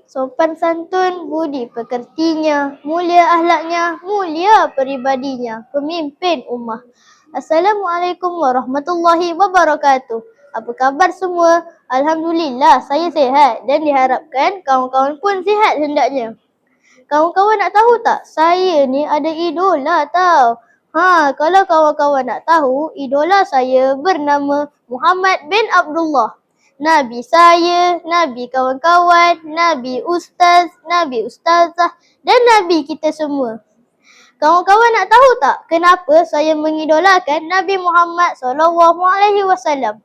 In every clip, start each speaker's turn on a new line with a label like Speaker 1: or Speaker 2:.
Speaker 1: Sopan santun, budi pekertinya, mulia akhlaknya, mulia peribadinya, pemimpin ummah. Assalamualaikum warahmatullahi wabarakatuh. Apa khabar semua? Alhamdulillah, saya sihat dan diharapkan kawan-kawan pun sihat hendaknya. Kawan-kawan nak tahu tak? Saya ni ada idola tau. Kalau kawan-kawan nak tahu, idola saya bernama Muhammad bin Abdullah. Nabi saya, Nabi kawan-kawan, Nabi ustaz, Nabi ustazah dan Nabi kita semua. Kawan-kawan nak tahu tak kenapa saya mengidolakan Nabi Muhammad SAW?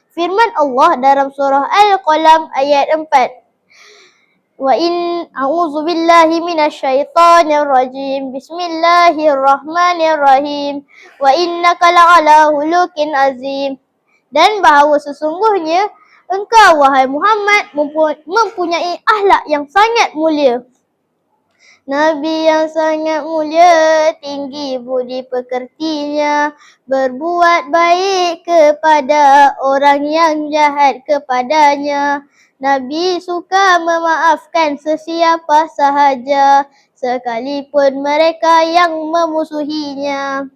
Speaker 1: Firman Allah dalam surah Al-Qalam ayat 4. Wa in a'udzu billahi minasyaitonir rajim. Bismillahirrahmanirrahim. Wa innaka la'ala hulukin azim. Dan bahawa sesungguhnya engkau wahai Muhammad mempunyai akhlak yang sangat mulia. Nabi yang sangat mulia, tinggi budi pekertinya, berbuat baik kepada orang yang jahat kepadanya. Nabi suka memaafkan sesiapa sahaja, sekalipun mereka yang memusuhinya.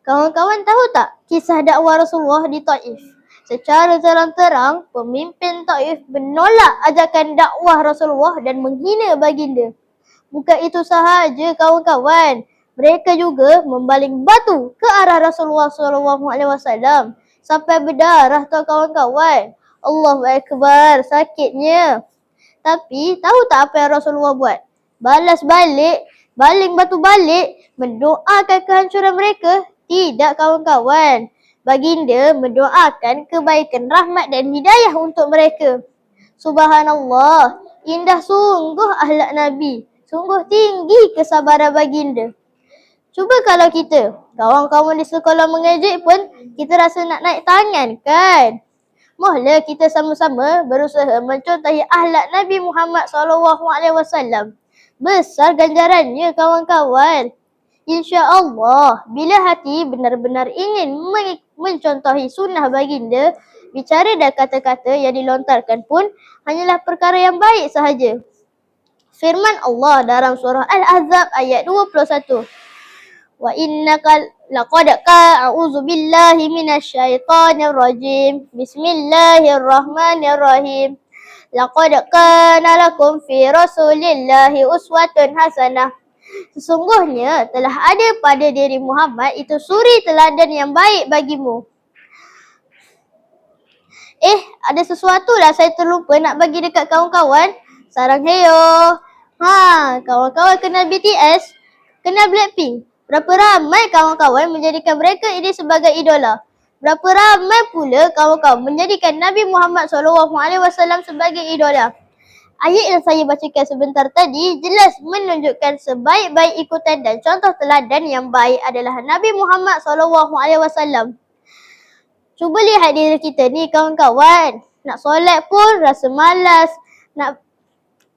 Speaker 1: Kawan-kawan tahu tak kisah dakwah Rasulullah di Taif? Secara terang-terang, pemimpin Taif menolak ajakan dakwah Rasulullah dan menghina baginda. Bukan itu sahaja kawan-kawan, mereka juga membaling batu ke arah Rasulullah SAW sampai berdarah tau kawan-kawan. Allahu Akbar, sakitnya. Tapi tahu tak apa yang Rasulullah buat? Balas balik, baling batu balik, mendoakan kehancuran mereka? Tidak kawan-kawan. Baginda mendoakan kebaikan, rahmat dan hidayah untuk mereka. Subhanallah, indah sungguh akhlak Nabi. Sungguh tinggi kesabaran baginda. Cuba kalau kita, kawan-kawan di sekolah mengejek pun, kita rasa nak naik tangan kan? Mohlah kita sama-sama berusaha mencontohi akhlak Nabi Muhammad SAW. Besar ganjarannya kawan-kawan. InsyaAllah, bila hati benar-benar ingin mencontohi sunnah baginda, bicara dan kata-kata yang dilontarkan pun hanyalah perkara yang baik sahaja. Firman Allah dalam surah Al-Ahzab ayat 21. Wa innaka laqad a'udzu billahi minasyaitonir rajim. Bismillahirrahmanirrahim. Laqad kana lakum fi rasulillahi uswatun hasanah. Sesungguhnya telah ada pada diri Muhammad itu suri teladan yang baik bagimu. Ada sesuatu lah saya terlupa nak bagi dekat kawan-kawan. Sarang heyo. Kawan-kawan kenal BTS? Kenal Blackpink? Berapa ramai kawan-kawan menjadikan mereka ini sebagai idola? Berapa ramai pula kawan-kawan menjadikan Nabi Muhammad SAW sebagai idola? Ayat yang saya bacakan sebentar tadi jelas menunjukkan sebaik-baik ikutan dan contoh teladan yang baik adalah Nabi Muhammad SAW. Cuba lihat diri kita ni kawan-kawan. Nak solat pun rasa malas.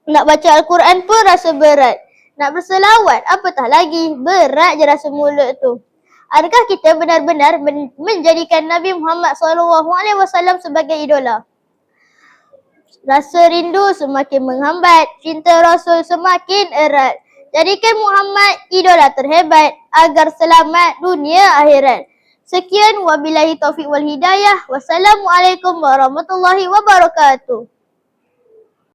Speaker 1: Nak baca Al-Quran pun rasa berat. Nak berselawat apatah lagi, berat je rasa mulut tu. Adakah kita benar-benar menjadikan Nabi Muhammad SAW sebagai idola? Rasa rindu semakin menghambat, cinta Rasul semakin erat. Jadikan Muhammad idola terhebat agar selamat dunia akhirat. Sekian, wabillahi taufiq wal hidayah. Wassalamualaikum warahmatullahi wabarakatuh.